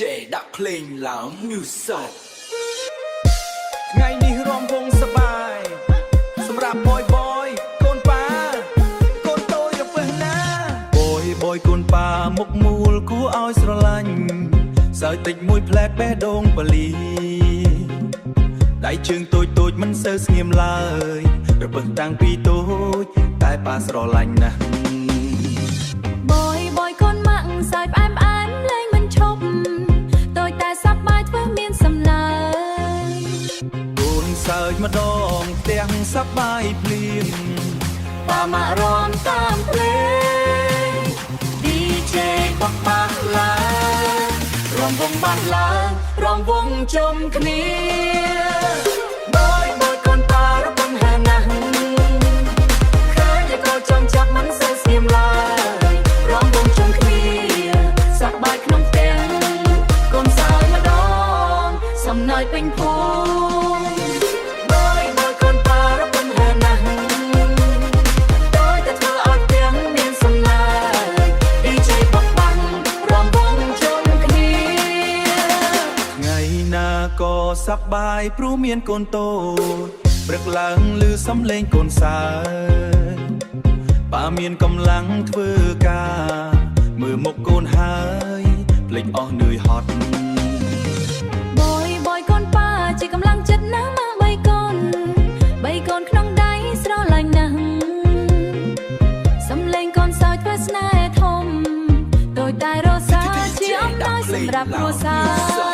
ដាក់ភ្លេងឡើង music ថ្ងៃនេះរំវងសប្បាយសម្រាប់ boy កូនប៉ាកូនតូចរពឹសណា boy កូនប៉ាមុខមូលគួរឲ្យស្រឡាញ់សើចតិចមួយផ្លែបេះដូងបលីដៃជើងតូចមិនសូវស្ងៀមឡើយរពឹសតាំងពីតូចតែប៉ាស្រឡាញ់ណាស់ boy កូនម៉ាក់សើចផ្អែមលេងមិនឈប់តូចតែសប្បាយធ្វើមានសម្លើយ កូនសើចម្ដងផ្ទះសប្បាយភ្លៀង ប៉ាម៉ាក់រាំតាមភ្លេង DJ បបបាក់ឡើងរំវងបានឡើងរំវងជុំគ្នា boy កូនប៉ារពឹងហាណាស់ឃើញតែកូនចំចាប់មិនសូវស្ងៀមឡើយរំវងជុំគ្នាសប្បាយក្នុងផ្ទះកូនសើចម្ដងសំណើចពេញភូមិ boy កូនប៉ារពឹងហាណាស់តើតែធ្វើឲ្យផ្ទះមានសំឡេង DJ បបបាំងរំវងជុំគ្នា ថ្ងៃណាក៏សប្បាយព្រោះមានកូនតូចព្រឹកឡើងឮសំឡេងកូនសើចប៉ាមានកម្លាំងធ្វើការមើលមុខកូនហើយភ្លេចអស់នឿយហត់ boy កូនប៉ាជាកម្លាំងចិត្តណាស់មក3កូនក្នុងដៃស្រឡាញ់ណាស់សំឡេងកូនសើចធ្វើស្នេហ៍ធំតូចតែរសាជាអំណោយសម្រាប់គ្រួសារ